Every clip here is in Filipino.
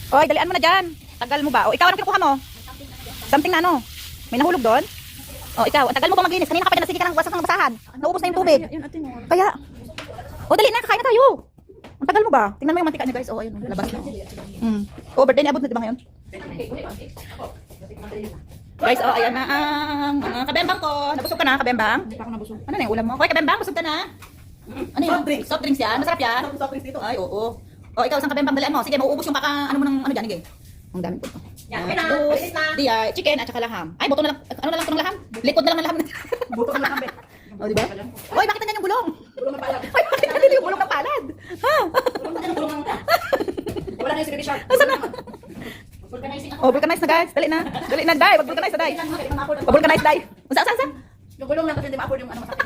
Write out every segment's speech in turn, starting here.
Oy, dalian mo na dyan. Tagal mo ba? O, ikaw, anong kinukuha mo? Something na ano? May nahulog doon? O, ikaw, ang tagal mo ba maglinis? Kanina ka pa nagsige ka ng basahan. Naubos na yung tubig. Kaya, o, dali na, kakain na tayo. Ang tagal mo ba? Tingnan mo yung mantika niya, guys. O, ayun, labas na. O, birthday ni Abot na, di ba ngayon? Guys, oh, ayan na ang mga kabembang ko. Nabusog ka na, kabembang? Hindi pa ako nabusog. Ano na yung ulam mo? Okay, kabembang, busog ka na. Ano yun? Soft drinks yan? Masarap yan? Soft drinks dito. Ay, oo. O, ikaw, isang kabembang, dalian mo. Sige, mauubos yung ano mo ng ano dyan, higay. Ang dami po. Yan, bilis na. Diya, chicken at saka laham. Ay, buto na lang. Ano na lang ito ng laham? Likod na lang ng laham. Buto ng laham, O, diba? Oy, bakit nanyan yung gulong? Gulong ng palad. Oy, bakit nanyan yung gulong ng palad? Ha? Wala na yung si Baby Shark. Asan na? Oh, vulcanize na, guys. Dali na. Dali na, Day. Wag-vulcanize na, Day. Wag-vulcanize, Day. Saan? Yung gulong lang kasi hindi ma-afford yung ano masakit.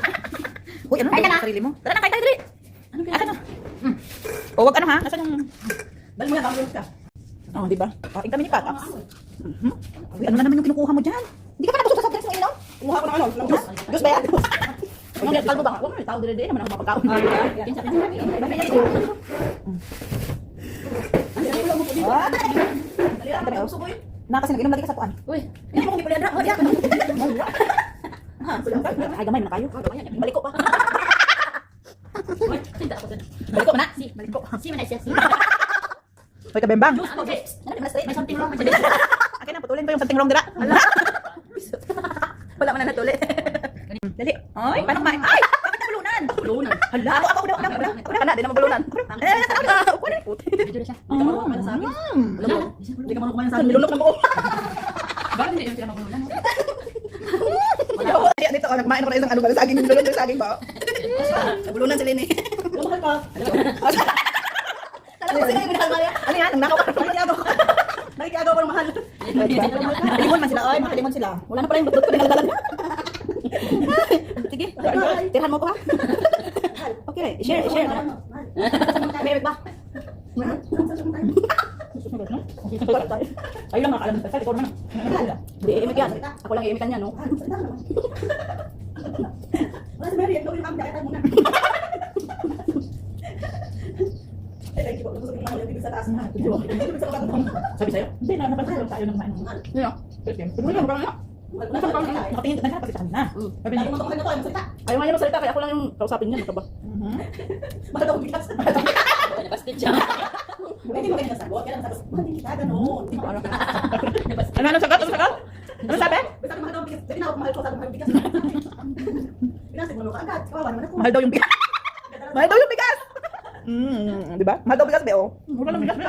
Uy, ano na? Sarili mo. Tara na, kain tayo, dali. Asan na? O, wag ano ha? Asan yung... Dali mo yan, bang ka. Oh, di ba? Kain kami ni Patax. Uy, ano na naman yung kinukuha mo dyan? Hindi ka pa nabusog sa subjects mo, inom? Kumuha ko ng ano, ng juice. Diyos ba yan? Ano yan, kalbo ba? Huwag mo, tao dire-dire naman ako mapagkaon. Na kasi nag-inom lagi ka sa tuan. Uy, yan mo kung ipalian na. Ay, gamay mo na kayo. Balik ko pa. Balik ko na. Balik ko. Si, manay siya. Si. Hoy, kabembang. Okay. May something wrong. Akin na, putulin ko yung something wrong dira. Wala man na natuli. Dali. Ay, paano kumain? Ay, bakit nabulunan? Bulunan. Hala, ako daw. Una ka na, di na mabulunan. Upo na. Video na siya. Hindi ka marunong kumain sa akin. Alam mo, hindi ka marunong kumain sa akin. Nilunok na mo. Bakit hindi yung pinamabulunan? Ay, dito ako, nagmain ako na isang ano ba, saging, nilunok yung saging ba? Nabulunan sila ni. Lumahal ka. Ano yan? Ang nakaw ka. Nakikiagaw ko ng mahal. Limon man sila, oy, makalimon sila. Wala na pala yung dot-dot ko dinaldalan na. Sige, tirhan mo ko ha. Okay, share. Bebek ba? Ay lang nakakalam ng pasal, ikaw naman. Hindi, iimik yan. Ako lang iimikan niya, no? Wala si Mary, ito yung kami, kakita muna. Thank you po. Gusto ko lang yung sa taas na. Sabi sa'yo? Hindi, napansin ko tayo ng kumain. Hindi ah. Siguro lang, parang nakatingin ka na kasi sa kanina. Sabi niya, ayaw nga niya magsalita, kaya ako lang yung kausapin niya. Ano ba? Mahal daw bigas. Nabasted siya. Hindi mo kayo nasagot. Kaya lang sagot, mahal din kita, gano'n. Ano sagot? Ano sabi? Basta mahal daw bigas. Sabi na ako, mahal ko, sabi mahal bigas. Binasig mo ka agad. Kawawa naman ako. Mahal daw yung bigas. Mahal daw yung bigas! Di ba? Mahal daw bigas, Beo. Mura lang bigas.